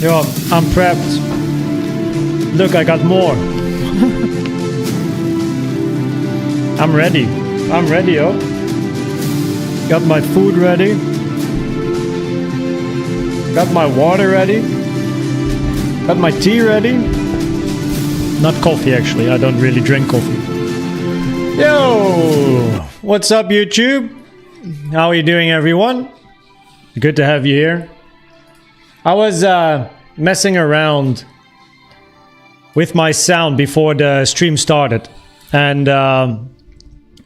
Yo, I'm prepped. Look, I got more. I'm ready. I'm ready, yo. Got my food ready. Got my water ready. Got my tea ready. Not coffee, actually. I don't really drink coffee. Yo! What's up, YouTube? How are you doing, everyone? Good to have you here. I was messing around with my sound before the stream started. And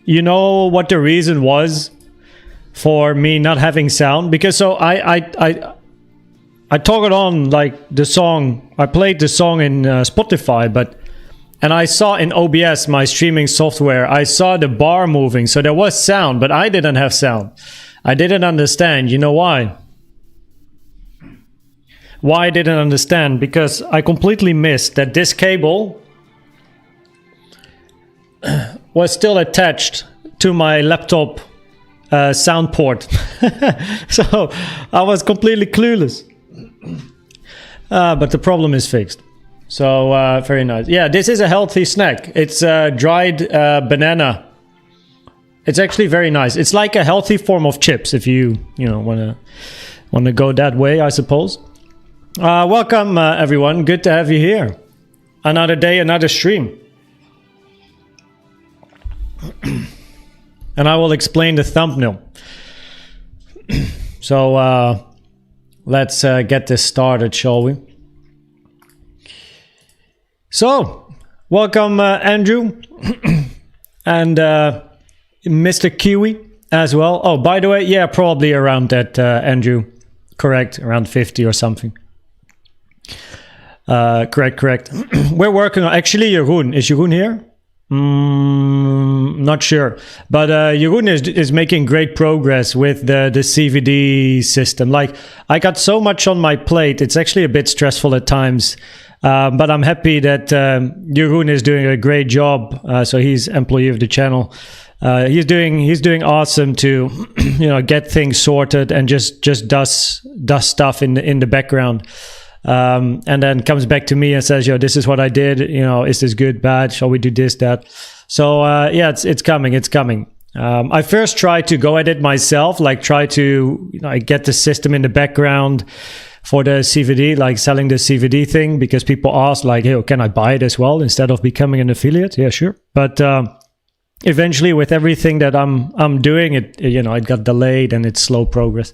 you know what the reason was for me not having sound? Because so I toggled on like the song. I played the song in Spotify, and I saw in OBS, my streaming software, I saw the bar moving. So there was sound, but I didn't have sound. I didn't understand. You know why? Why I didn't understand? Because I completely missed that this cable was still attached to my laptop sound port. So I was completely clueless. But the problem is fixed. So very nice. Yeah, this is a healthy snack. It's dried banana. It's actually very nice. It's like a healthy form of chips if you wanna go that way, I suppose. Welcome everyone. Good to have you here. Another day, another stream. And I will explain the thumbnail. So let's get this started, shall we? So, welcome Andrew and Mr. Kiwi as well. Oh, by the way, yeah, probably around that, Andrew. Correct, around 50 or something. Correct. We're working on... Actually, Jeroen. Is Jeroen here? Not sure. But Jeroen is making great progress with the CVD system. Like, I got so much on my plate. It's actually a bit stressful at times. But I'm happy that Jeroen is doing a great job. So he's employee of the channel. He's doing awesome to get things sorted and just does stuff in the background. And then comes back to me and says, yo, this is what I did. Is this good, bad? Shall we do this, that? So, yeah, it's coming. I first tried to go at it myself, like try to get the system in the background for the CVD, like selling the CVD thing, because people ask like, hey, can I buy it as well instead of becoming an affiliate? Yeah, sure. But eventually with everything that I'm doing, it got delayed and it's slow progress.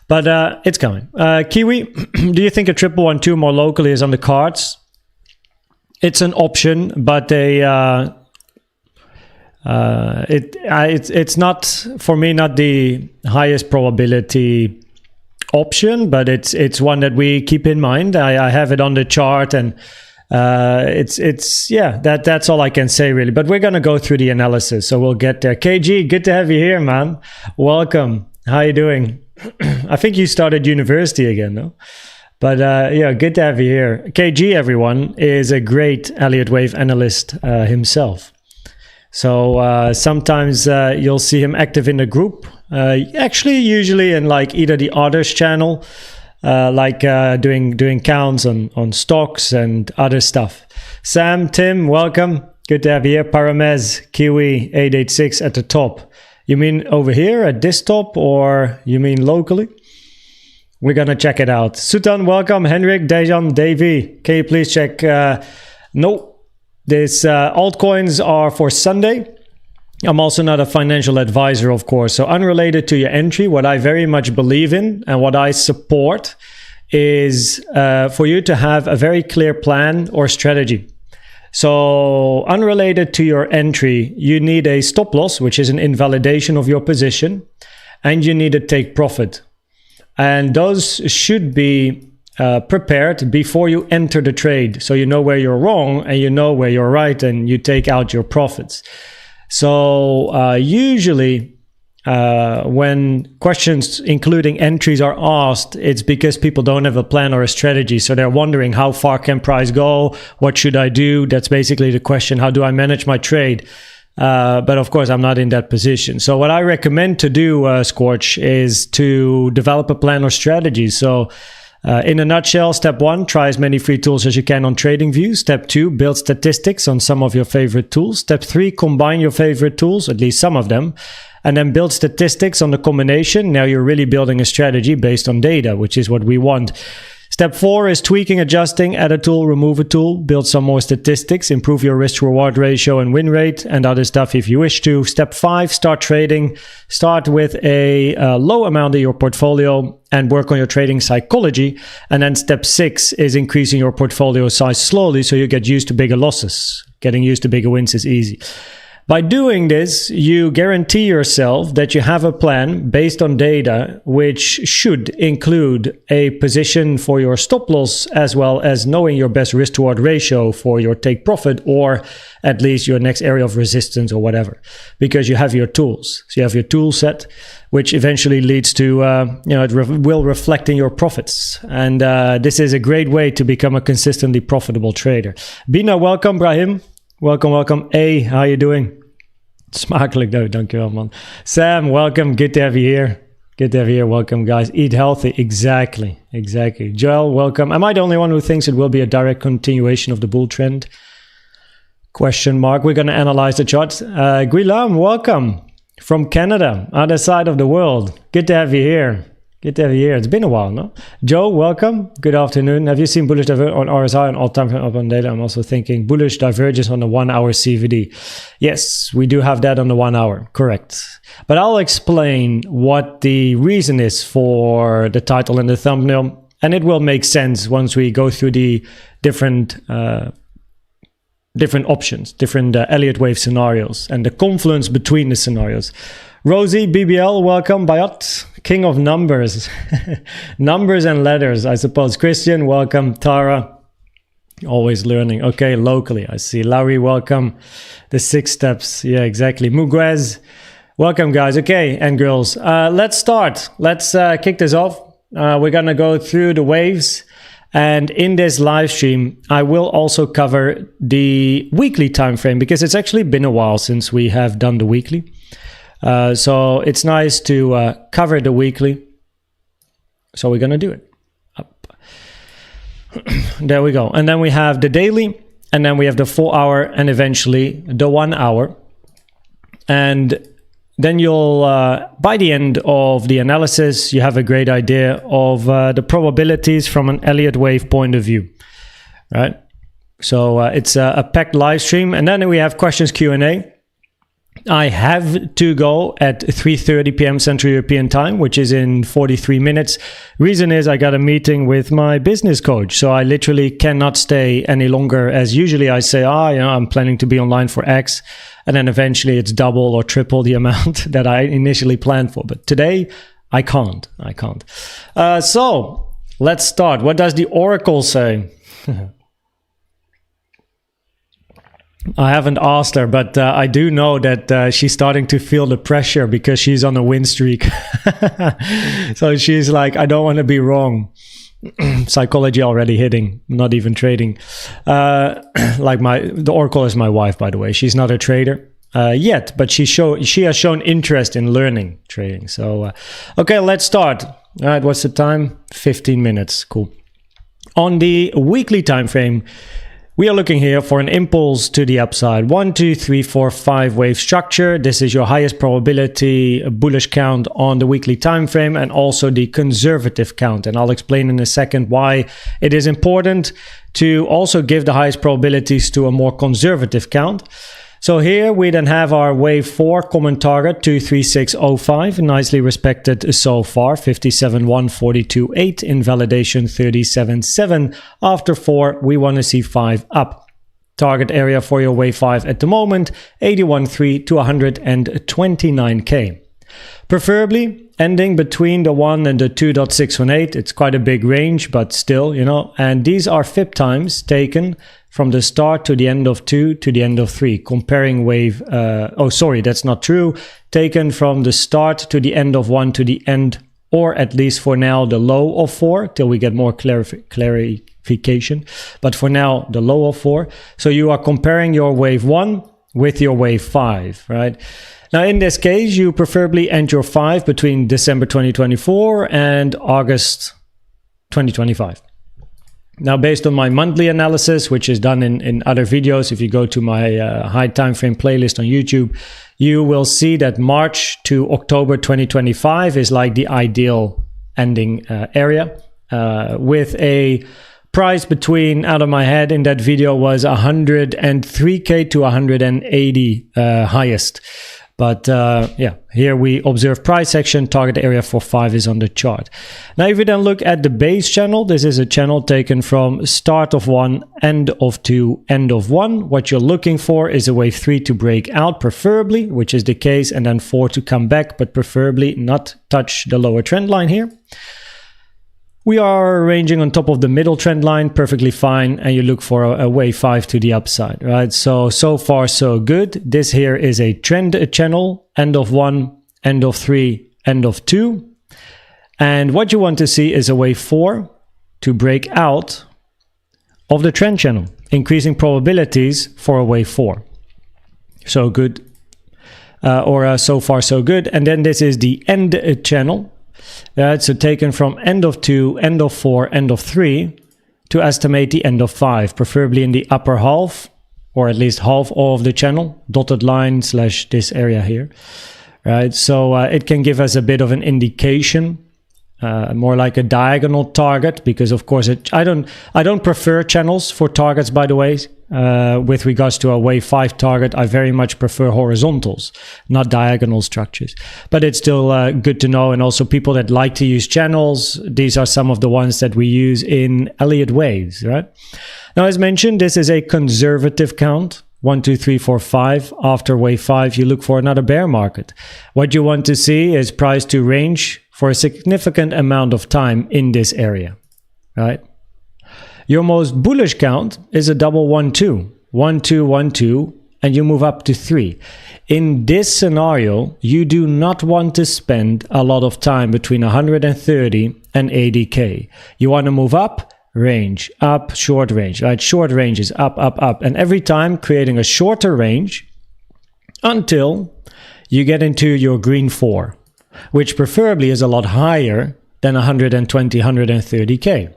But it's coming. Kiwi, do you think a 1112 more locally is on the cards? It's an option, but it's not, for me, not the highest probability option, but it's one that we keep in mind. I have it on the chart, and that's all I can say really. But we're gonna go through the analysis, so we'll get there. KG, good to have you here, man. Welcome. How you doing? I think you started university again, no? But yeah, good to have you here. KG, everyone, is a great Elliott wave analyst himself. So sometimes you'll see him active in the group. Actually, usually in like either the others channel, doing counts on stocks and other stuff. Sam, Tim, welcome. Good to have you here. Paramez, Kiwi, 886 at the top. You mean over here at this top, or you mean locally? We're gonna check it out. Sultan, welcome. Henrik, Dejan, Davy. Can you please check? No, these altcoins are for Sunday. I'm also not a financial advisor, of course. So unrelated to your entry, what I very much believe in and what I support is for you to have a very clear plan or strategy. So unrelated to your entry, you need a stop loss, which is an invalidation of your position, and you need to take profit. And those should be prepared before you enter the trade. So you know where you're wrong and you know where you're right, and you take out your profits. So usually when questions including entries are asked, it's because people don't have a plan or a strategy. So they're wondering, how far can price go? What should I do? That's basically the question. How do I manage my trade? But of course, I'm not in that position. So what I recommend to do, Scorch, is to develop a plan or strategy. So In a nutshell, step 1, try as many free tools as you can on TradingView. Step 2, build statistics on some of your favorite tools. Step 3, combine your favorite tools, at least some of them, and then build statistics on the combination. Now you're really building a strategy based on data, which is what we want. Step 4 is tweaking, adjusting, add a tool, remove a tool, build some more statistics, improve your risk-reward ratio and win rate, and other stuff if you wish to. Step 5, start trading. Start with a low amount of your portfolio and work on your trading psychology. And then step 6 is increasing your portfolio size slowly so you get used to bigger losses. Getting used to bigger wins is easy. By doing this, you guarantee yourself that you have a plan based on data, which should include a position for your stop loss, as well as knowing your best risk to reward ratio for your take profit, or at least your next area of resistance or whatever, because you have your tools. So you have your tool set, which eventually leads to, it will reflect in your profits. And this is a great way to become a consistently profitable trader. Bina, welcome. Brahim, welcome. Hey, how you doing? Smakelijk though, dankjewel man. Sam, welcome, good to have you here. Welcome guys. Eat healthy, exactly. Joel, welcome. Am I the only one who thinks it will be a direct continuation of the bull trend? Question mark. We're going to analyze the charts. Guilam, welcome from Canada, other side of the world. Good to have you here. It's been a while, no? Joe, welcome. Good afternoon. Have you seen bullish divergence on RSI and all-time up on data? I'm also thinking bullish divergence on the 1-hour CVD. Yes, we do have that on the 1 hour. Correct. But I'll explain what the reason is for the title and the thumbnail, and it will make sense once we go through the different options, different Elliott wave scenarios, and the confluence between the scenarios. Rosie, BBL, welcome. Bayat, king of numbers. Numbers and letters, I suppose. Christian, welcome. Tara, always learning. Okay, locally, I see. Larry, welcome. The 6 steps. Yeah, exactly. Muguez, welcome, guys. Okay, and girls. Let's start. Let's kick this off. We're going to go through the waves. And in this live stream, I will also cover the weekly time frame, because it's actually been a while since we have done the weekly. So it's nice to cover the weekly. So we're going to do it. Up. There we go. And then we have the daily, and then we have the 4 hour, and eventually the 1 hour. And then you'll, by the end of the analysis, you have a great idea of the probabilities from an Elliott wave point of view, right? So it's a packed live stream. And then we have questions Q&A. I have to go at 3:30 p.m. Central European time, which is in 43 minutes. Reason is I got a meeting with my business coach, so I literally cannot stay any longer. As usually I say, I'm planning to be online for X, and then eventually it's double or triple the amount that I initially planned for. But today I can't. So let's start. What does the Oracle say? I haven't asked her, but I do know that she's starting to feel the pressure because she's on a win streak. So she's like, I don't want to be wrong. Psychology already hitting, not even trading. The Oracle is my wife, by the way. She's not a trader yet, but she has shown interest in learning trading. So, okay, let's start. All right, what's the time? 15 minutes. Cool. On the weekly time frame, we are looking here for an impulse to the upside. 1, 2, 3, 4, 5 wave structure. This is your highest probability bullish count on the weekly time frame, and also the conservative count. And I'll explain in a second why it is important to also give the highest probabilities to a more conservative count. So here we then have our wave 4 common target 23605, nicely respected so far, 57.1, 42.8, invalidation 37.7. After 4 we want to see 5 up. Target area for your wave 5 at the moment 81.3 to 129k. Preferably ending between the 1 and the 2.618. It's quite a big range, but still, and these are FIB times taken from the start to the end of 2 to the end of 3, comparing wave, that's not true, taken from the start to the end of 1 to the end, or at least for now, the low of 4, till we get more clarification, but for now, the low of 4. So you are comparing your wave 1 with your wave 5, right? Now, in this case, you preferably end your 5 between December 2024 and August 2025. Now, based on my monthly analysis, which is done in other videos, if you go to my high time frame playlist on YouTube, you will see that March to October 2025 is like the ideal ending area, with a price between, out of my head in that video, was 103k to 180 highest. But yeah, here we observe price action, target area for 5 is on the chart. Now, if we then look at the base channel, this is a channel taken from start of 1, end of 2, end of 1. What you're looking for is a wave 3 to break out, preferably, which is the case, and then 4 to come back, but preferably not touch the lower trend line here. We are ranging on top of the middle trend line, perfectly fine, and you look for a wave 5 to the upside, right? So far so good. This here is a trend channel, end of 1, end of 3, end of 2. And what you want to see is a wave 4 to break out of the trend channel, increasing probabilities for a wave 4. So good, so far so good. And then this is the end channel. So taken from end of 2, end of 4, end of 3 to estimate the end of 5, preferably in the upper half, or at least half of the channel, dotted line / this area here, right? So it can give us a bit of an indication, more like a diagonal target, because of course I don't prefer channels for targets, by the way. With regards to a wave 5 target, I very much prefer horizontals, not diagonal structures. But it's still good to know. And also people that like to use channels, these are some of the ones that we use in Elliott waves, right? Now, as mentioned, this is a conservative count. 1, 2, 3, 4, 5. After wave 5, you look for another bear market. What you want to see is price to range for a significant amount of time in this area, right? Your most bullish count is a double 1, 2, 1, 2, 1, 2, and you move up to 3. In this scenario, you do not want to spend a lot of time between 130 and 80k. You want to move up, range, up, short range, right? Short range is up, up, up, and every time creating a shorter range until you get into your green 4, which preferably is a lot higher than 120, 130k.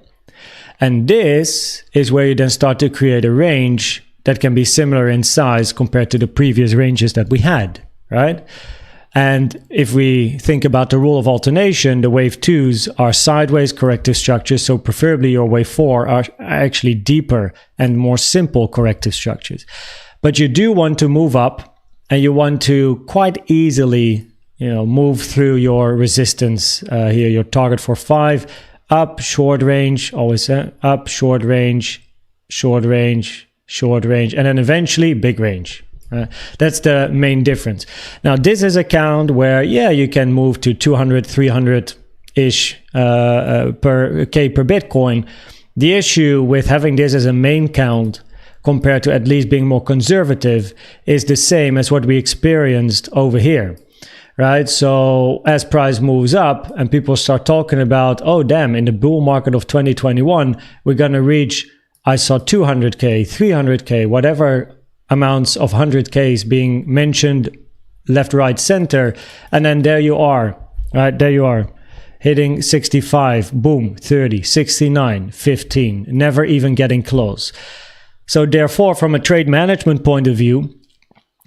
And this is where you then start to create a range that can be similar in size compared to the previous ranges that we had, right? And if we think about the rule of alternation, the wave 2s are sideways corrective structures, so preferably your wave 4 are actually deeper and more simple corrective structures. But you do want to move up, and you want to quite easily, move through your resistance here, your target for 5, up, short range, always up, short range, short range, short range, and then eventually big range. That's the main difference. Now, this is a count where, yeah, you can move to 200, 300-ish per K per Bitcoin. The issue with having this as a main count compared to at least being more conservative is the same as what we experienced over here. Right, so as price moves up and people start talking about, oh damn, in the bull market of 2021, we're gonna reach, I saw 200k, 300k, whatever amounts of 100k's being mentioned left, right, center, and then there you are, right, there you are, hitting 65, boom, 30, 69, 15, never even getting close. So therefore, from a trade management point of view,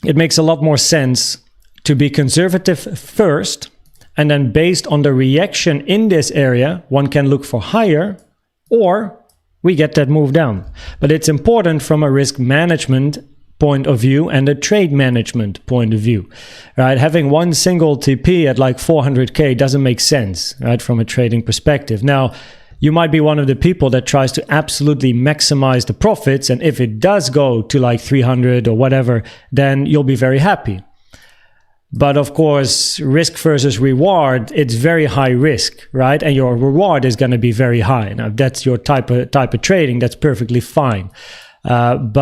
it makes a lot more sense to be conservative first, and then based on the reaction in this area, one can look for higher, or we get that move down. But it's important from a risk management point of view and a trade management point of view, right? Having one single TP at like 400k doesn't make sense, right, from a trading perspective. Now, you might be one of the people that tries to absolutely maximize the profits, and if it does go to like 300 or whatever, then you'll be very happy. But of course, risk versus reward, it's very high risk, right? And your reward is going to be very high. Now, if that's your type of trading, that's perfectly fine. Won't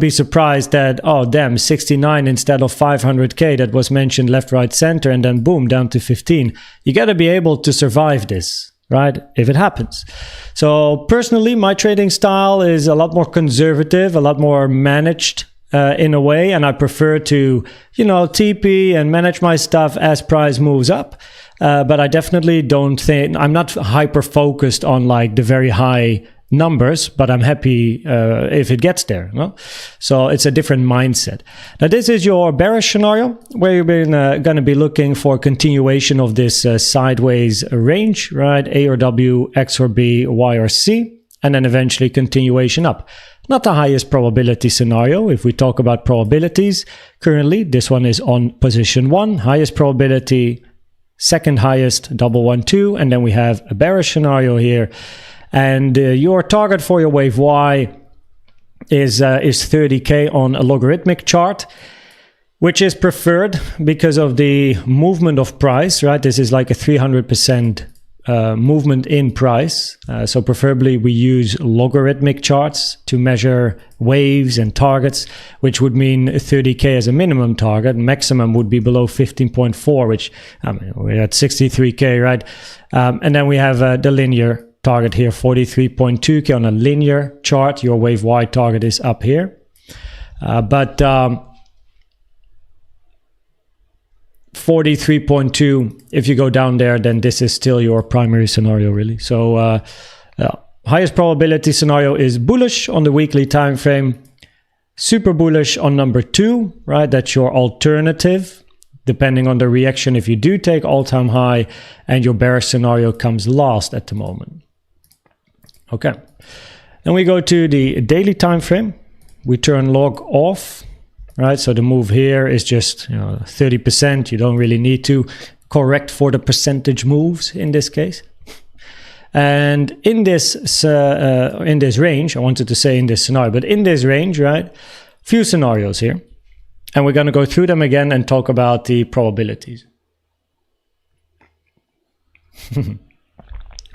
be surprised that, oh, damn, 69 instead of 500k that was mentioned left, right, center, and then boom, down to 15. You got to be able to survive this, right? If it happens. So personally, my trading style is a lot more conservative, a lot more managed in a way, and I prefer to, TP and manage my stuff as price moves up. but I definitely don't think, I'm not hyper focused on like the very high numbers, but I'm happy if it gets there. No? So it's a different mindset. Now this is your bearish scenario where you're going to be looking for continuation of this sideways range, right? A or W, X or B, Y or C, and then eventually continuation up. Not the highest probability scenario. If we talk about probabilities, currently this one is on position 1, highest probability, second highest, double 1, 2, and then we have a bearish scenario here. And your target for your wave Y is 30K on a logarithmic chart, which is preferred because of the movement of price, right? This is like a 300% movement in price. So preferably we use logarithmic charts to measure waves and targets, which would mean 30K as a minimum target. Maximum would be below 15.4, which I mean, we're at 63K, right? And then we have the linear target here, 43.2K on a linear chart. Your wave Y target is up here. But 43.2, if you go down there, then this is still your primary scenario, really. So highest probability scenario is bullish on the weekly time frame, super bullish on number 2, right? That's your alternative, depending on the reaction if you do take all-time high, and your bearish scenario comes last at the moment. Okay, then we go to the daily time frame. We turn log off, right? So the move here is just 30%. You don't really need to correct for the percentage moves in this case. And in this range, I wanted to say in this scenario, but in this range, right? Few scenarios here, and we're going to go through them again and talk about the probabilities.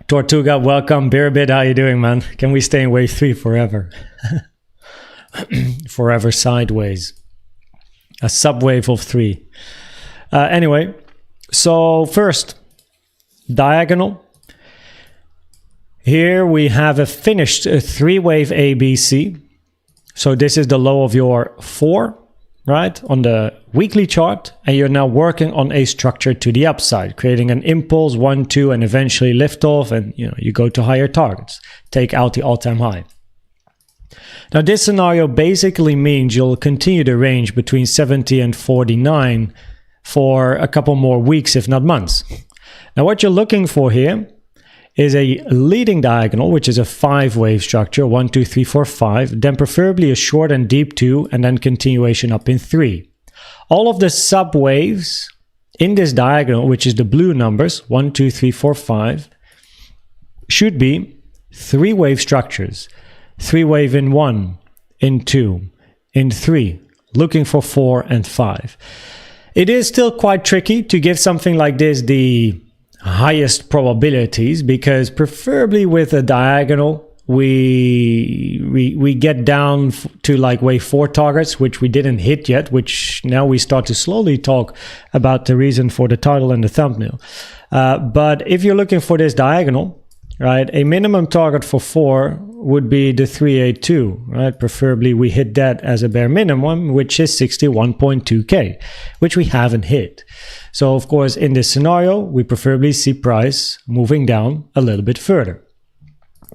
Tortuga, welcome. Bearbit, how you doing, man? Can we stay in wave 3 forever? Forever sideways. A subwave of 3. Anyway, so first, diagonal. Here we have a finished 3-wave ABC. So this is the low of your 4, right, on the weekly chart, and you're now working on a structure to the upside, creating an impulse, 1, 2, and eventually lift off, and you go to higher targets, take out the all-time high. Now this scenario basically means you'll continue the range between 70 and 49 for a couple more weeks, if not months. Now what you're looking for here is a leading diagonal, which is a 5-wave structure, 1, 2, 3, 4, 5, then preferably a short and deep 2, and then continuation up in 3. All of the subwaves in this diagonal, which is the blue numbers, 1, 2, 3, 4, 5, should be 3-wave structures. 3-wave in 1, in 2, in 3, looking for 4 and 5. It is still quite tricky to give something like this the highest probabilities, because preferably with a diagonal we get down to like wave 4 targets, which we didn't hit yet, which now we start to slowly talk about the reason for the title and the thumbnail. But if you're looking for this diagonal, right, a minimum target for 4 would be the 382, right? Preferably we hit that as a bare minimum, which is 61.2K, which we haven't hit. So of course, in this scenario, we preferably see price moving down a little bit further.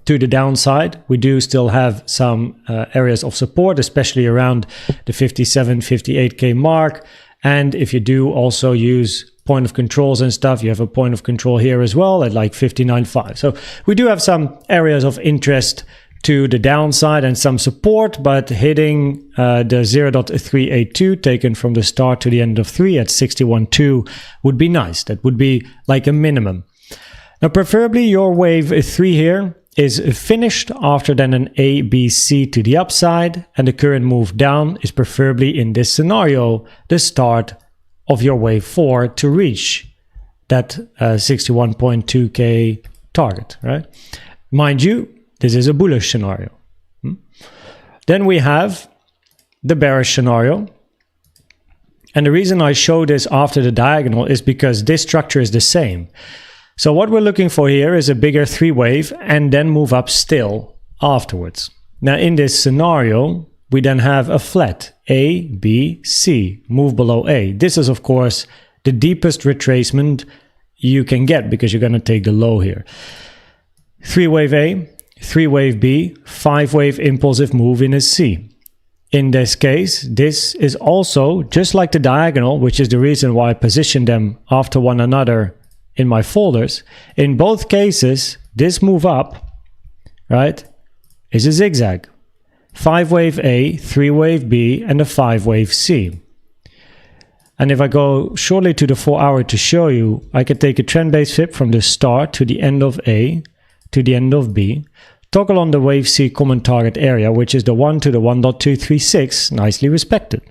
To the downside, we do still have some areas of support, especially around the 57, 58K mark. And if you do also use point of controls and stuff, you have a point of control here as well at like 59.5. So we do have some areas of interest to the downside and some support, but hitting the 0.382 taken from the start to the end of 3 at 61.2 would be nice. That would be like a minimum. Now, preferably your wave 3 here is finished after then an A, B, C to the upside, and the current move down is preferably in this scenario the start of your wave 4 to reach that 61.2K target, right? Mind you, this is a bullish scenario. Then we have the bearish scenario. And the reason I show this after the diagonal is because this structure is the same. So what we're looking for here is a bigger 3-wave and then move up still afterwards. Now in this scenario, we then have a flat A, B, C, move below A. This is of course the deepest retracement you can get because you're going to take the low here. 3-wave A, 3-wave B, 5-wave impulsive move in a C. In this case, this is also just like the diagonal, which is the reason why I positioned them after one another in my folders. In both cases, this move up, right, is a zigzag. 5-wave A, 3-wave B, and a 5-wave C. And if I go shortly to the 4-hour to show you, I can take a trend-based fib from the start to the end of A to the end of B, toggle on the wave C common target area, which is the 1 to the 1.236, nicely respected.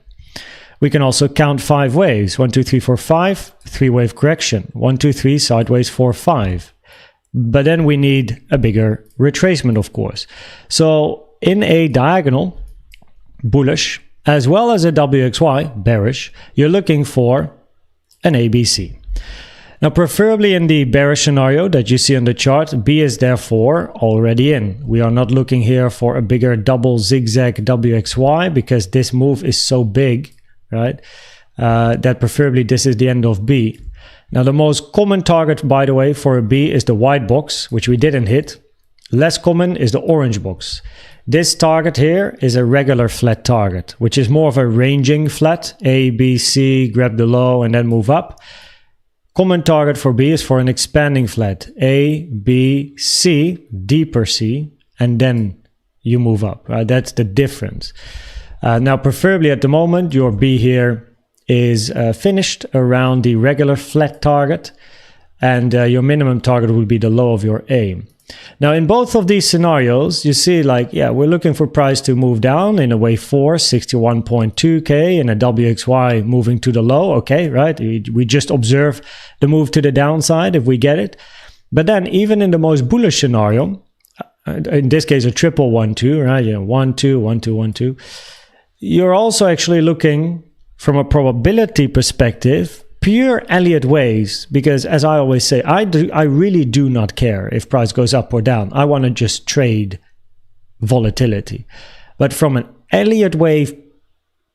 We can also count 5 waves, 1, 2, 3, 4, 5, 3-wave correction, 1, 2, 3, sideways, 4, 5. But then we need a bigger retracement, of course. So in a diagonal, bullish, as well as a WXY, bearish, you're looking for an ABC. Now, preferably in the bearish scenario that you see on the chart, B is therefore already in. We are not looking here for a bigger double zigzag WXY because this move is so big, right, that preferably this is the end of B. Now, the most common target, by the way, for a B is the white box, which we didn't hit. Less common is the orange box. This target here is a regular flat target, which is more of a ranging flat, A, B, C, grab the low and then move up. Common target for B is for an expanding flat, A, B, C, deeper C, and then you move up, right? That's the difference. Now, preferably at the moment, your B here is finished around the regular flat target, and your minimum target would be the low of your A. Now, in both of these scenarios, you see like, yeah, we're looking for price to move down in a wave 4, 61.2K, and a WXY moving to the low. Okay, right? We just observe the move to the downside if we get it. But then even in the most bullish scenario, in this case, a triple 1-2, right? You know, 1-2, 1-2, 1-2. You're also actually looking from a probability perspective, pure Elliott waves, because as I always say, I really do not care if price goes up or down. I want to just trade volatility. But from an Elliott wave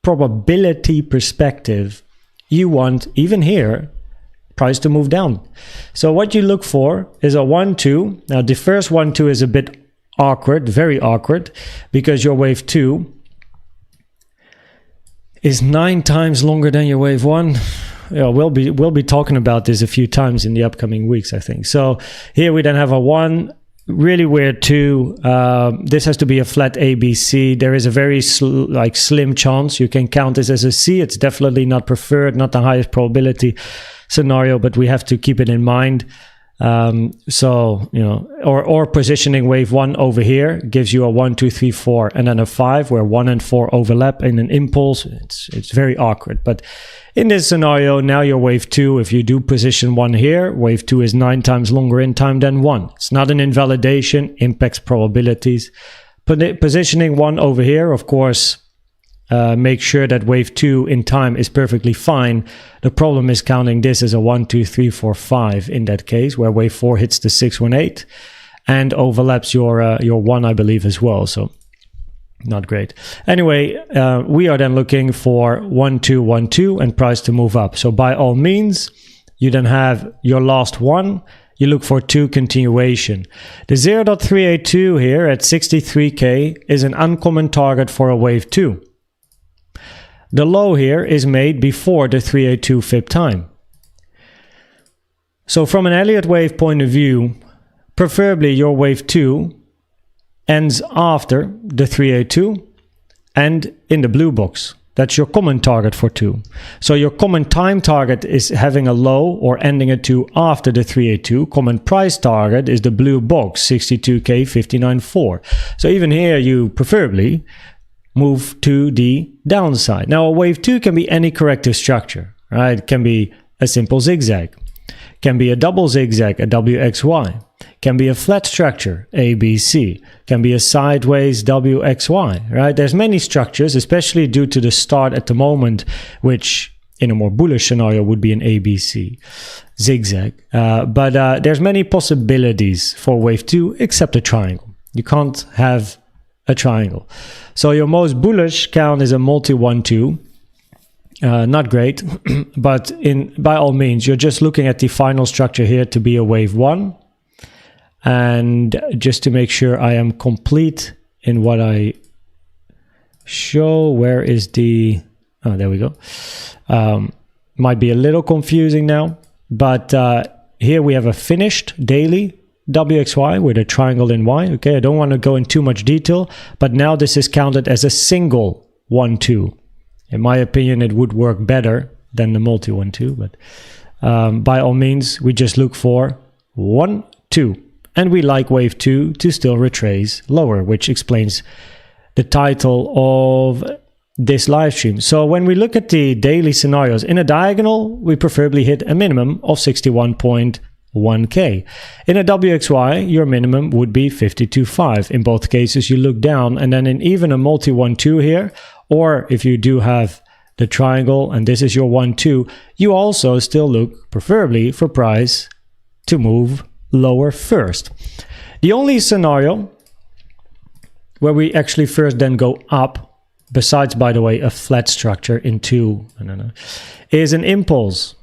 probability perspective, you want, even here, price to move down. So what you look for is a 1-2. Now the first 1-2 is a bit awkward, very awkward, because your wave 2 is 9 times longer than your wave 1. Yeah, we'll be talking about this a few times in the upcoming weeks, I think. So here we then have a 1, really weird 2. This has to be a flat ABC. There is a very slim chance you can count this as a C. It's definitely not preferred, not the highest probability scenario, but we have to keep it in mind. So, you know, or positioning wave 1 over here gives you a 1, 2, 3, 4, and then a 5 where 1 and 4 overlap in an impulse. It's very awkward. But in this scenario, now your wave 2, if you do position 1 here, wave 2 is 9 times longer in time than 1. It's not an invalidation, impacts probabilities. Positioning 1 over here, of course, make sure that wave 2 in time is perfectly fine. The problem is counting this as a 1, 2, 3, 4, 5 in that case, where wave 4 hits the 618 and overlaps your 1, I believe, as well. So not great. Anyway, we are then looking for 1, 2, 1, 2 and price to move up. So by all means, you then have your last 1. You look for 2 continuation. The 0.382 here at 63K is an uncommon target for a wave 2. The low here is made before the 382 fib time. So from an Elliott wave point of view, preferably your wave 2 ends after the 382 and in the blue box. That's your common target for 2. So your common time target is having a low or ending at 2 after the 382. Common price target is the blue box, 62K 59.4. So even here you preferably move to the downside. Now a wave 2 can be any corrective structure, right? It can be a simple zigzag, can be a double zigzag, a WXY, can be a flat structure, ABC, can be a sideways WXY, right? There's many structures, especially due to the start at the moment, which in a more bullish scenario would be an ABC zigzag. But there's many possibilities for wave 2 except a triangle. You can't have a triangle. So your most bullish count is a multi 1-2. Not great, but by all means, you're just looking at the final structure here to be a wave 1. And just to make sure I am complete in what I show, where is the... Oh, there we go. Might be a little confusing now, but here we have a finished daily WXY with a triangle in Y. Okay, I don't want to go in too much detail, but now this is counted as a single 1-2. In my opinion, it would work better than the multi 1-2, but by all means, we just look for 1-2. And we like wave 2 to still retrace lower, which explains the title of this live stream. So when we look at the daily scenarios in a diagonal, we preferably hit a minimum of 61.1k. In a WXY, your minimum would be 52.5. In both cases, you look down, and then in even a multi 1-2 here, or if you do have the triangle and this is your 1-2, you also still look preferably for price to move lower first. The only scenario where we actually first then go up, besides, by the way, a flat structure into, is an impulse,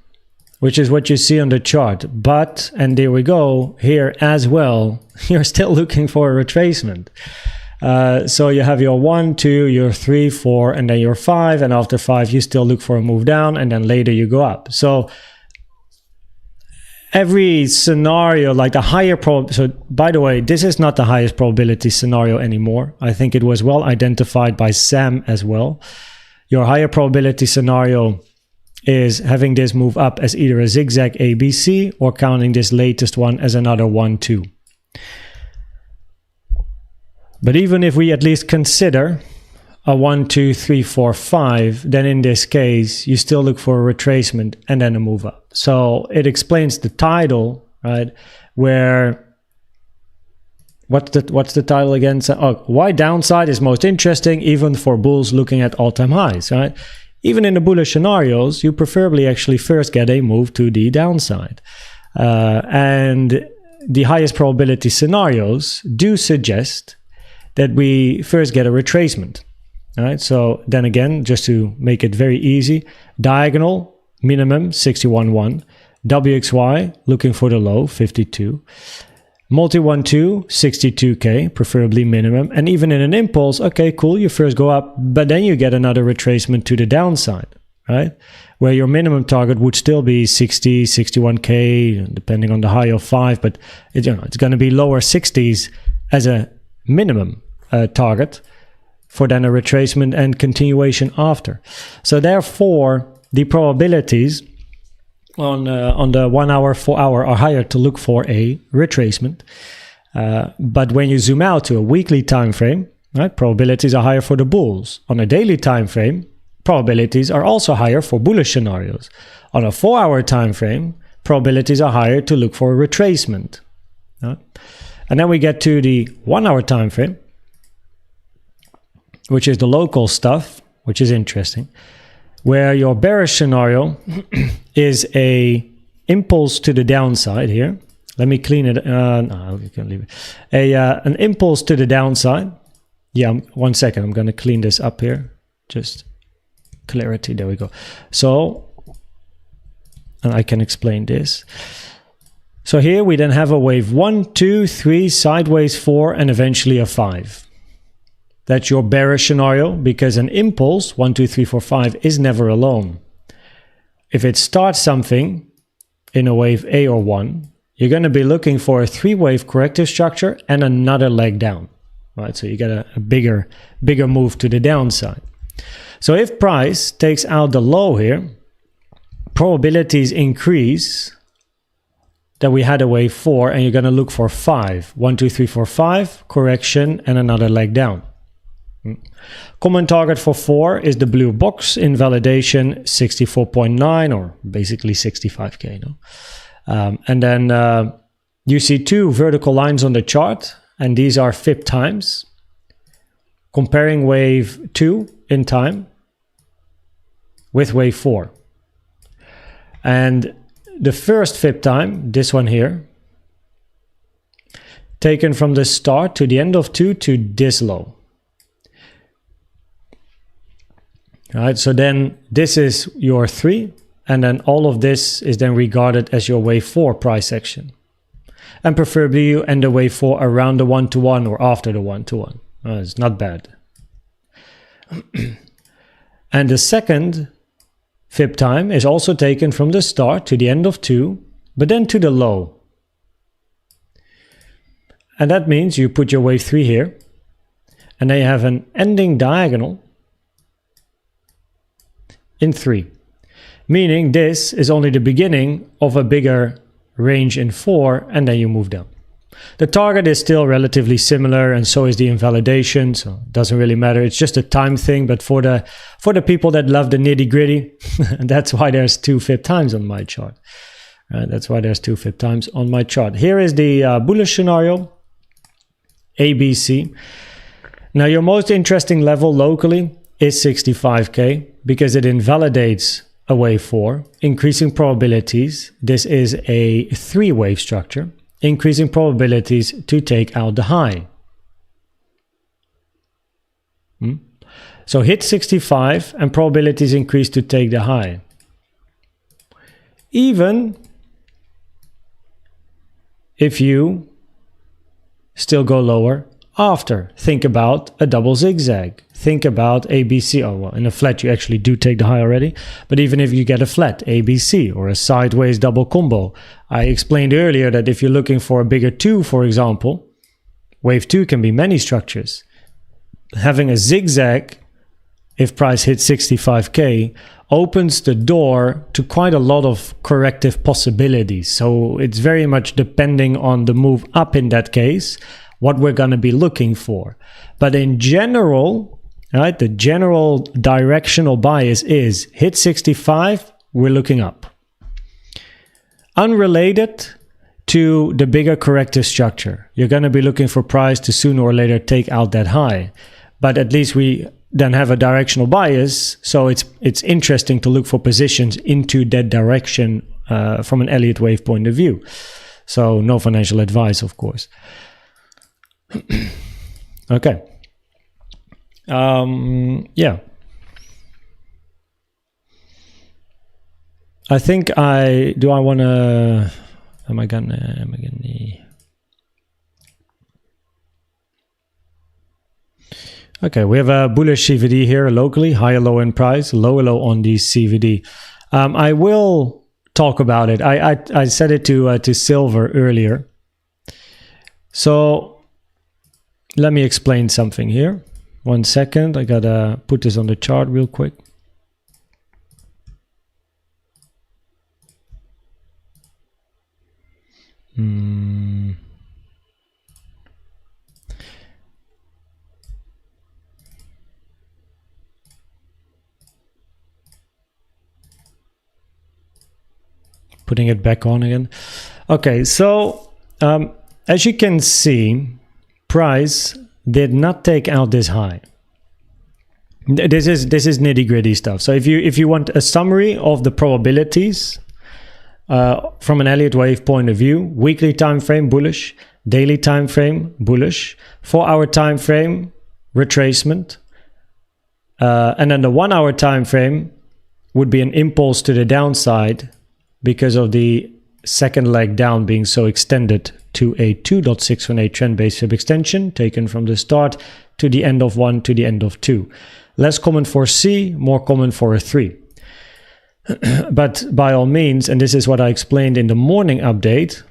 which is what you see on the chart. But, and there we go, here as well, you're still looking for a retracement. So you have your 1, 2, your 3, 4, and then your 5, and after 5 you still look for a move down, and then later you go up. So every scenario, like the higher so by the way, this is not the highest probability scenario anymore. I think it was well identified by Sam as well. Your higher probability scenario is having this move up as either a zigzag ABC or counting this latest one as another 1-2. But even if we at least consider a 1, 2, 3, 4, 5, then in this case, you still look for a retracement and then a move up. So it explains the title, right? Where, what's the title again? So, oh, why downside is most interesting, even for bulls looking at all-time highs, right? Even in the bullish scenarios, you preferably actually first get a move to the downside. And the highest probability scenarios do suggest that we first get a retracement. All right, so then again, just to make it very easy, diagonal, minimum 61.1, WXY, looking for the low, 52, multi 1-2, 62k, preferably minimum, and even in an impulse, okay, cool, you first go up, but then you get another retracement to the downside, right? Where your minimum target would still be 60, 61k, depending on the high of 5, but it's going to be lower 60s as a minimum target, for then a retracement and continuation after. So therefore, the probabilities on the 1 hour, 4 hour are higher to look for a retracement. But when you zoom out to a weekly time frame, right, probabilities are higher for the bulls. On a daily time frame, probabilities are also higher for bullish scenarios. On a 4 hour time frame, probabilities are higher to look for a retracement. Right? And then we get to the 1 hour time frame, which is the local stuff, which is interesting, where your bearish scenario is a impulse to the downside here. Let me clean it. No, we can leave it. An impulse to the downside. Yeah, 1 second. I'm going to clean this up here. Just clarity. There we go. So, and I can explain this. So here we then have a wave 1, 2, 3, sideways 4, and eventually a 5. That's your bearish scenario, because an impulse, 1, 2, 3, 4, 5, is never alone. If it starts something in a wave A or 1, you're going to be looking for a 3-wave corrective structure and another leg down, right? So you get a bigger move to the downside. So if price takes out the low here, probabilities increase that we had a wave 4, and you're going to look for 5. 1, 2, 3, 4, 5, correction, and another leg down. Common target for 4 is the blue box in validation, 64.9, or basically 65k. No? And then you see 2 vertical lines on the chart, and these are FIB times, comparing wave 2 in time with wave 4. And the first FIB time, this one here, taken from the start to the end of 2 to this low. right? So then this is your 3, and then all of this is then regarded as your wave 4 price action. And preferably you end the wave 4 around the 1-to-1 or after the 1-to-1. It's not bad. And the second fib time is also taken from the start to the end of 2, but then to the low. And that means you put your wave 3 here, and then you have an ending diagonal in 3. Meaning this is only the beginning of a bigger range in 4, and then you move down. The target is still relatively similar, and so is the invalidation, so it doesn't really matter. It's just a time thing, but for the people that love the nitty-gritty, that's why there's 2 fib times on my chart. That's why there's 2 fib times on my chart. Here is the bullish scenario, ABC. Now your most interesting level locally is 65k, because it invalidates a wave 4, increasing probabilities. This is a 3-wave structure, increasing probabilities to take out the high. So hit 65 and probabilities increase to take the high. Even if you still go lower after. Think about a double zigzag. Think about ABC. Oh, well, in a flat you actually do take the high already. But even if you get a flat ABC or a sideways double combo. I explained earlier that if you're looking for a bigger 2, for example, wave 2 can be many structures. Having a zigzag, if price hits 65k, opens the door to quite a lot of corrective possibilities. So it's very much depending on the move up in that case, what we're going to be looking for. But in general, right, the general directional bias is hit 65, we're looking up. Unrelated to the bigger corrective structure, you're going to be looking for price to sooner or later take out that high. But at least we then have a directional bias, so it's interesting to look for positions into that direction from an Elliott wave point of view. So no financial advice, of course. Okay. Yeah. I think am I gonna okay, we have a bullish CVD here locally, higher low in price, lower low on the CVD. I will talk about it. I said it to Silver earlier. So let me explain something here. 1 second, I gotta put this on the chart real quick. Putting it back on again. Okay, so as you can see, price did not take out this high. This is nitty-gritty stuff. So if you want a summary of the probabilities from an Elliott wave point of view, weekly time frame bullish, daily time frame bullish, 4-hour time frame retracement, and then the 1-hour time frame would be an impulse to the downside because of the second leg down being so extended to a 2.618 trend-based fib extension taken from the start to the end of 1 to the end of 2. Less common for C, more common for a 3. But by all means, and this is what I explained in the morning update,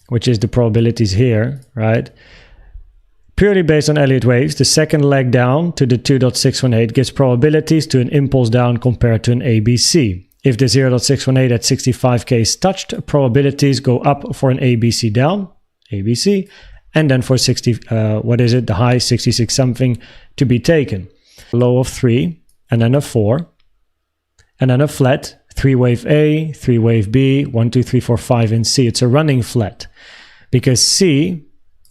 which is the probabilities here, right? Purely based on Elliott waves, the second leg down to the 2.618 gives probabilities to an impulse down compared to an ABC. If the 0.618 at 65k is touched, probabilities go up for an ABC down, ABC, and then for the high 66 something to be taken. Low of 3, and then a 4, and then a flat, 3 wave A, 3 wave B, 1, 2, 3, 4, 5 in C. It's a running flat because C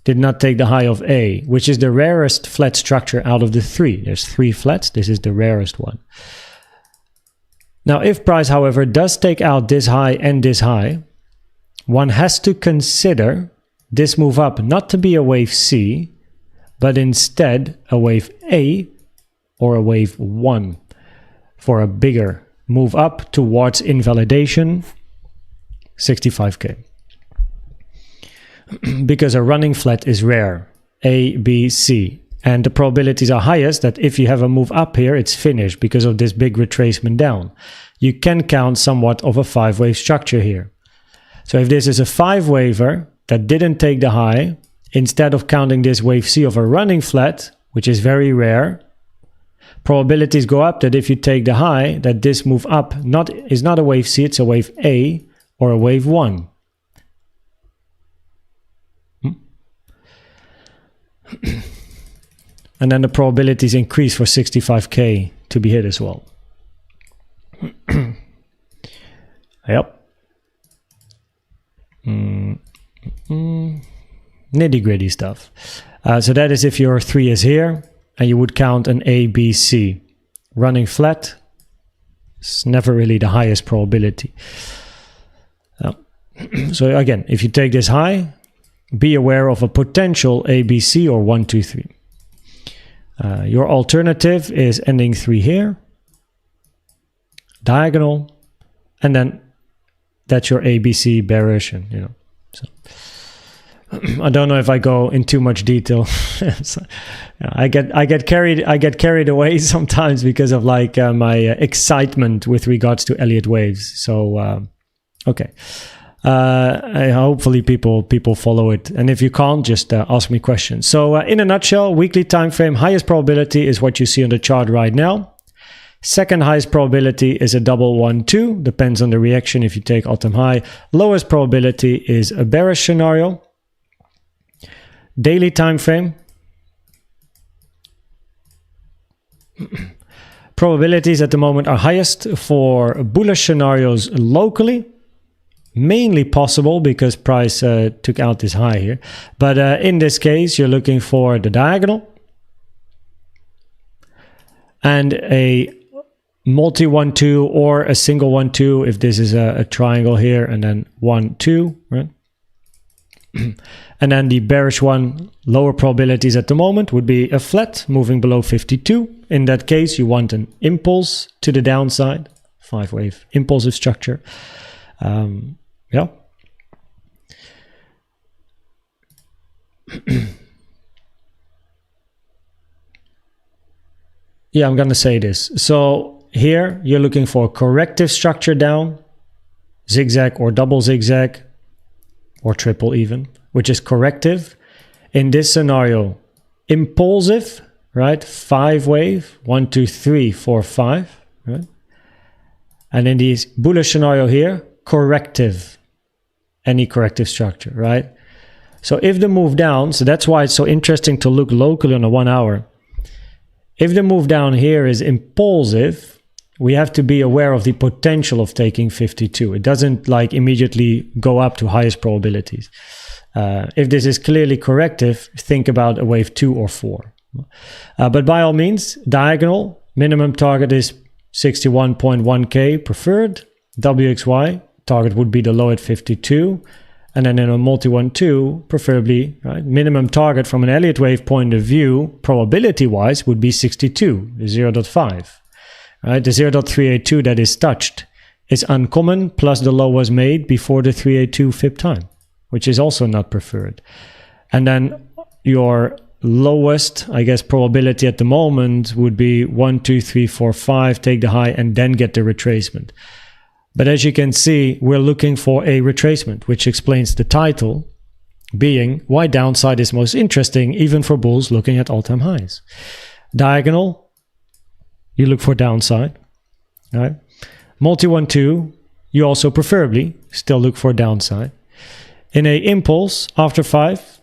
did not take the high of A, which is the rarest flat structure out of the 3. There's 3 flats. This is the rarest one. Now, if price, however, does take out this high and this high, one has to consider this move up not to be a wave C, but instead a wave A or a wave 1. for a bigger move up towards invalidation, 65k. Because a running flat is rare, A, B, C. And the probabilities are highest that if you have a move up here, it's finished because of this big retracement down. You can count somewhat of a 5-wave structure here. So if this is a 5-waver that didn't take the high, instead of counting this wave C of a running flat, which is very rare, probabilities go up that if you take the high, that this move up is not a wave C, it's a wave A or a wave 1. And then the probabilities increase for 65k to be hit as well. Yep. Nitty-gritty stuff. So that is if your 3 is here and you would count an A, B, C. Running flat, it's never really the highest probability. So again, if you take this high, be aware of a potential A, B, C or 1, 2, 3. Your alternative is ending 3 here, diagonal, and then that's your ABC bearish, and you know. So I don't know if I go in too much detail. So, I get carried away sometimes because of like my excitement with regards to Elliott waves. So okay. Hopefully people follow it, and if you can't, just ask me questions. So in a nutshell, weekly time frame highest probability is what you see on the chart right now. Second highest probability is a double 1, 2, depends on the reaction if you take all-time high. Lowest probability is a bearish scenario. Daily time frame. Probabilities at the moment are highest for bullish scenarios locally. Mainly possible because price took out this high here. But in this case, you're looking for the diagonal and a multi 1, 2 or a single 1, 2 if this is a triangle here, and then 1, 2, right? And then the bearish one, lower probabilities at the moment would be a flat moving below 52. In that case, you want an impulse to the downside, 5-wave impulsive structure. Yeah. Yeah, I'm going to say this. So here you're looking for a corrective structure down, zigzag or double zigzag or triple even, which is corrective. In this scenario, impulsive, right? 5-wave, 1, 2, 3, 4, 5, right? And in this bullish scenario here, corrective, any corrective structure, right? So if the move down, so that's why it's so interesting to look locally on a 1 hour. If the move down here is impulsive, we have to be aware of the potential of taking 52. It doesn't like immediately go up to highest probabilities. If this is clearly corrective, think about a wave 2 or 4. But by all means, diagonal, minimum target is 61.1k preferred. WXY, target would be the low at 52. And then in a multi 1-2, preferably, right, minimum target from an Elliott wave point of view, probability-wise, would be 62, the 0.5. Right, the 0.382 that is touched is uncommon, plus the low was made before the 382 fib time, which is also not preferred. And then your lowest, I guess, probability at the moment would be 1, 2, 3, 4, 5, take the high, and then get the retracement. But as you can see, we're looking for a retracement, which explains the title being why downside is most interesting, even for bulls looking at all-time highs. Diagonal, you look for downside. All right. Multi 1-2, you also preferably still look for downside. In a impulse after 5,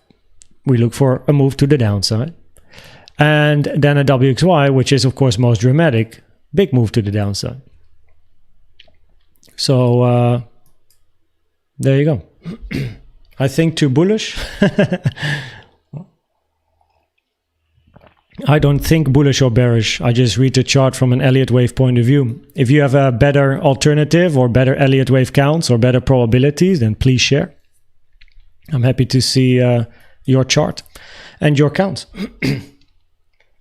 we look for a move to the downside. And then a WXY, which is of course most dramatic, big move to the downside. So there you go. I think too bullish. I don't think bullish or bearish. I just read the chart from an Elliott wave point of view. If you have a better alternative or better Elliott wave counts or better probabilities, then please share. I'm happy to see your chart and your counts.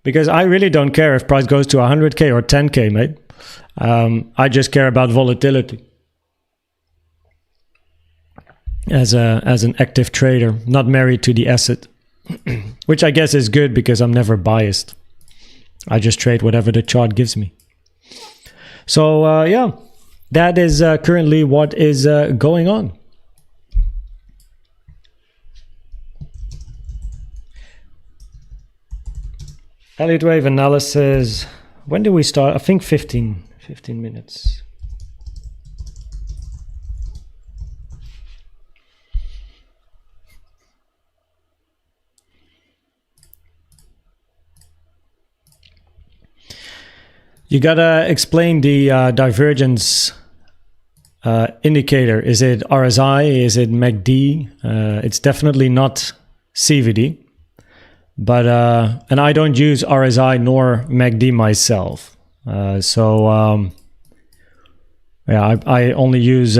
Because I really don't care if price goes to 100k or 10k, mate. I just care about volatility as an active trader, not married to the asset, which I guess is good because I'm never biased. I just trade whatever the chart gives me. So yeah, that is currently what is going on. Elliott wave analysis. When do we start? I think 15 minutes. You gotta explain the divergence indicator. Is it RSI? Is it MACD? It's definitely not CVD. But and I don't use RSI nor MACD myself. Yeah, I only use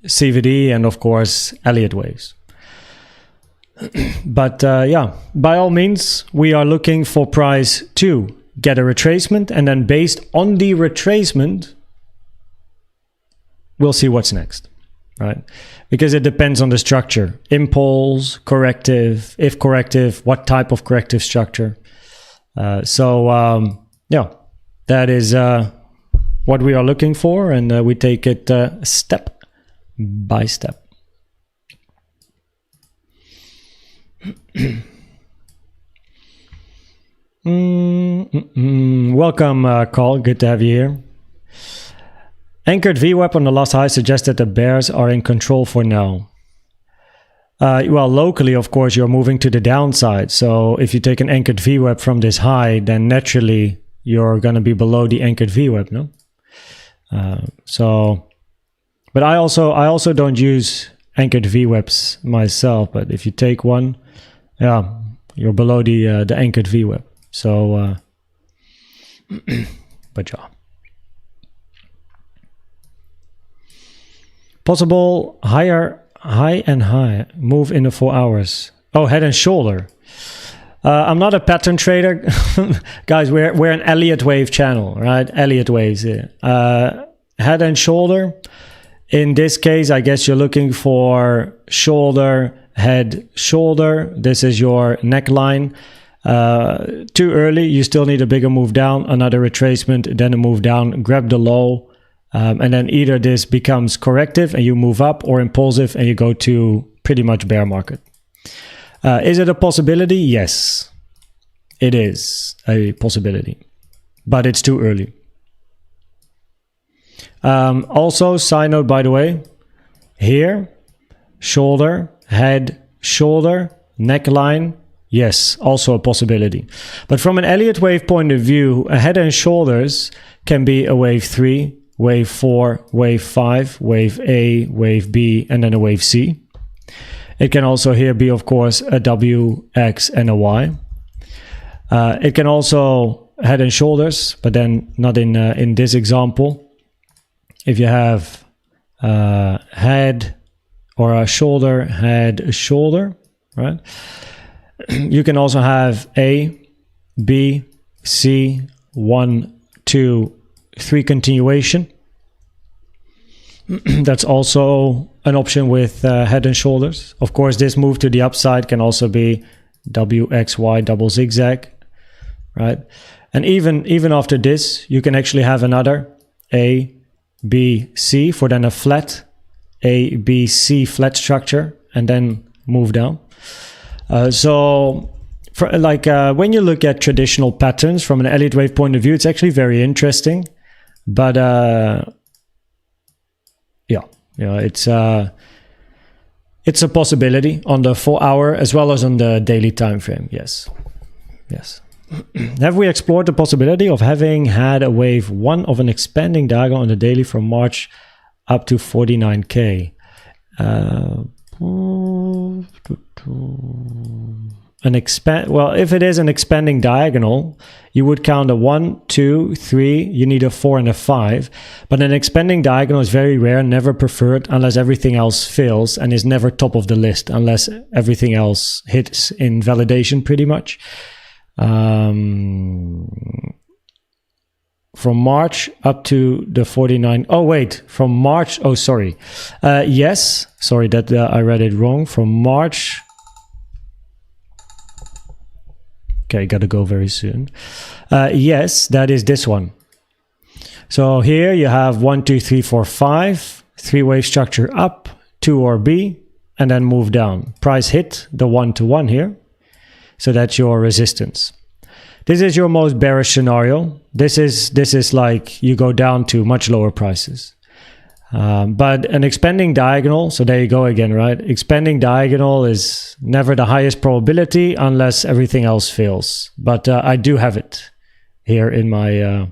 CVD and of course Elliott waves. But yeah, by all means, we are looking for price to get a retracement, and then based on the retracement, we'll see what's next, right? Because it depends on the structure. Impulse, corrective, if corrective, what type of corrective structure. Yeah, that is what we are looking for, and we take it step by step. Welcome, Carl. Good to have you here. Anchored VWAP on the last high suggests that the bears are in control for now. Well, locally, of course, you're moving to the downside. So if you take an anchored VWAP from this high, then naturally you're going to be below the anchored VWAP, no? But I also don't use anchored VWAPs myself. But if you take one, yeah, you're below the anchored VWAP. So, but yeah. Possible high and high move in the 4 hours. Oh, head and shoulder. I'm not a pattern trader, guys. We're an Elliott wave channel, right? Elliott waves. Yeah. Head and shoulder. In this case, I guess you're looking for shoulder, head, shoulder. This is your neckline. Too early. You still need a bigger move down, another retracement, then a move down. Grab the low. And then either this becomes corrective and you move up, or impulsive and you go to pretty much bear market. Is it a possibility? Yes, it is a possibility, but it's too early. Also, side note, by the way, here, shoulder, head, shoulder, neckline. Yes, also a possibility. But from an Elliott wave point of view, a head and shoulders can be a wave 3, wave 4, wave 5, wave A, wave B, and then a wave C. It can also here be, of course, a W, X, and a Y. It can also head and shoulders, but then not in this example. If you have head or a shoulder, head, a shoulder, right? You can also have A, B, C, 1, 2, 3 continuation. That's also an option with head and shoulders. Of course, this move to the upside can also be W, X, Y, double zigzag, right? And even after this, you can actually have another A, B, C for then a flat A, B, C flat structure, and then move down. So for, when you look at traditional patterns from an Elliott wave point of view, it's actually very interesting. But it's a possibility on the 4 hour as well as on the daily time frame. Yes. Have we explored the possibility of having had a wave 1 of an expanding diagonal on the daily from March up to 49K? Well, if it is an expanding diagonal, you would count a 1, 2, 3, you need a 4 and a 5. But an expanding diagonal is very rare, never preferred unless everything else fails, and is never top of the list unless everything else hits in validation pretty much. from March up to the 49. Oh, wait, from March. Oh, sorry. Yes, sorry that I read it wrong. From March. Okay, gotta go very soon. Yes, that is this one. So here you have 1, 2, 3, 4, 5, 3-wave structure up, 2 or B, and then move down. Price hit the 1-to-1 here. So that's your resistance. This is your most bearish scenario. This is like you go down to much lower prices. But an expanding diagonal, so there you go again, right? Expanding diagonal is never the highest probability unless everything else fails. But I do have it here in my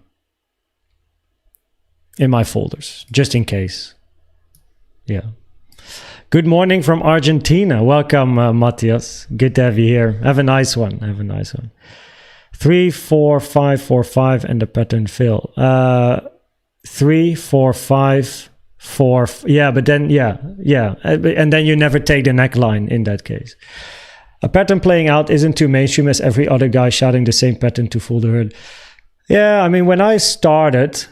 folders, just in case. Yeah. Good morning from Argentina. Welcome, Matthias. Good to have you here. Have a nice one. Have a nice one. 3, 4, 5, 4, 5, and the pattern fill. 3, 4, 5, 4. Yeah, but then, yeah. And then you never take the neckline in that case. A pattern playing out isn't too mainstream as every other guy shouting the same pattern to fool the herd. Yeah, I mean, when I started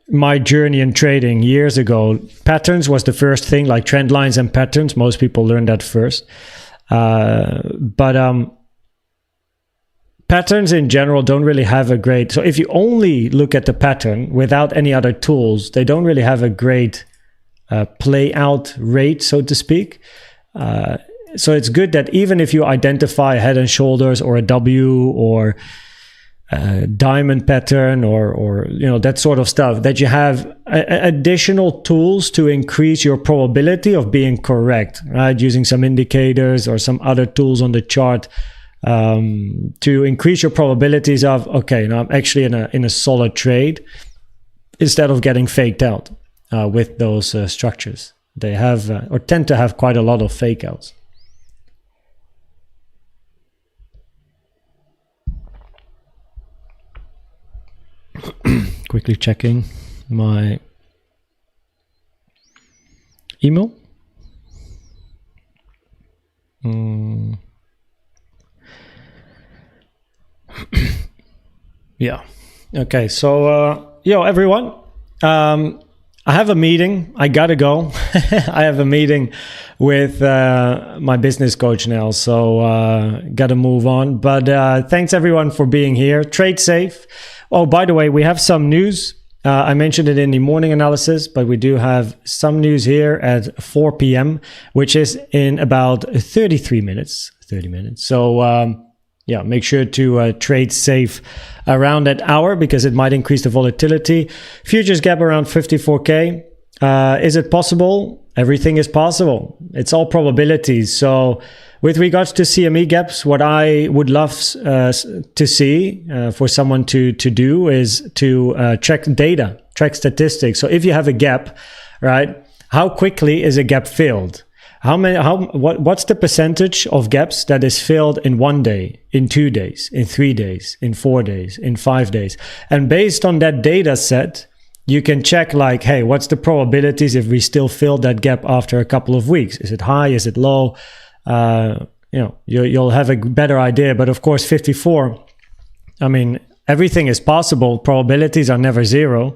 my journey in trading years ago, patterns was the first thing, like trend lines and patterns. Most people learn that first. But patterns in general don't really have a great... So if you only look at the pattern without any other tools, they don't really have a great play out rate, so to speak. So it's good that even if you identify a head and shoulders or a W or a diamond pattern or you know, that sort of stuff, that you have additional tools to increase your probability of being correct, right? Using some indicators or some other tools on the chart to increase your probabilities of, okay, now I'm actually in a solid trade, instead of getting faked out with those structures. They have or tend to have quite a lot of fake outs. Quickly checking my email. Yeah. Okay. So, yo, everyone. I have a meeting. I gotta go. I have a meeting with my business coach now, so gotta move on. But thanks everyone for being here. Trade safe. Oh, by the way, we have some news. I mentioned it in the morning analysis, but we do have some news here at 4 p.m., which is in about 33 minutes. 30 minutes. So yeah, make sure to trade safe around that hour because it might increase the volatility. Futures gap around 54K. Is it possible? Everything is possible. It's all probabilities. So with regards to CME gaps, what I would love to see for someone to do is to check data, track statistics. So if you have a gap, right, how quickly is a gap filled? What's the percentage of gaps that is filled in 1 day, in 2 days, in 3 days, in 4 days, in 5 days? And based on that data set, you can check like, hey, what's the probabilities if we still fill that gap after a couple of weeks? Is it high? Is it low? You know, you'll have a better idea. But of course, 54, I mean, everything is possible. Probabilities are never zero.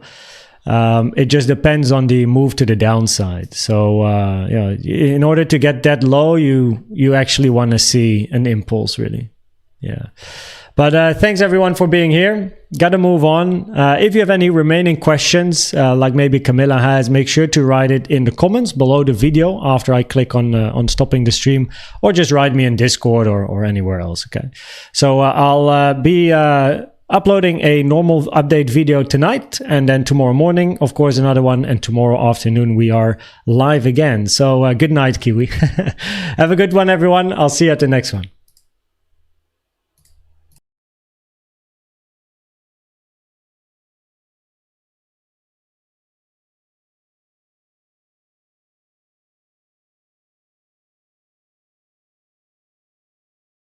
It just depends on the move to the downside. So, you know, in order to get that low, you actually want to see an impulse, really. Yeah. But thanks everyone for being here. Got to move on. If you have any remaining questions, like maybe Camilla has, make sure to write it in the comments below the video after I click on stopping the stream, or just write me in Discord or anywhere else. Okay. So I'll be uploading a normal update video tonight, and then tomorrow morning, of course, another one, and tomorrow afternoon we are live again. So good night, Kiwi. Have a good one, everyone. I'll see you at the next one.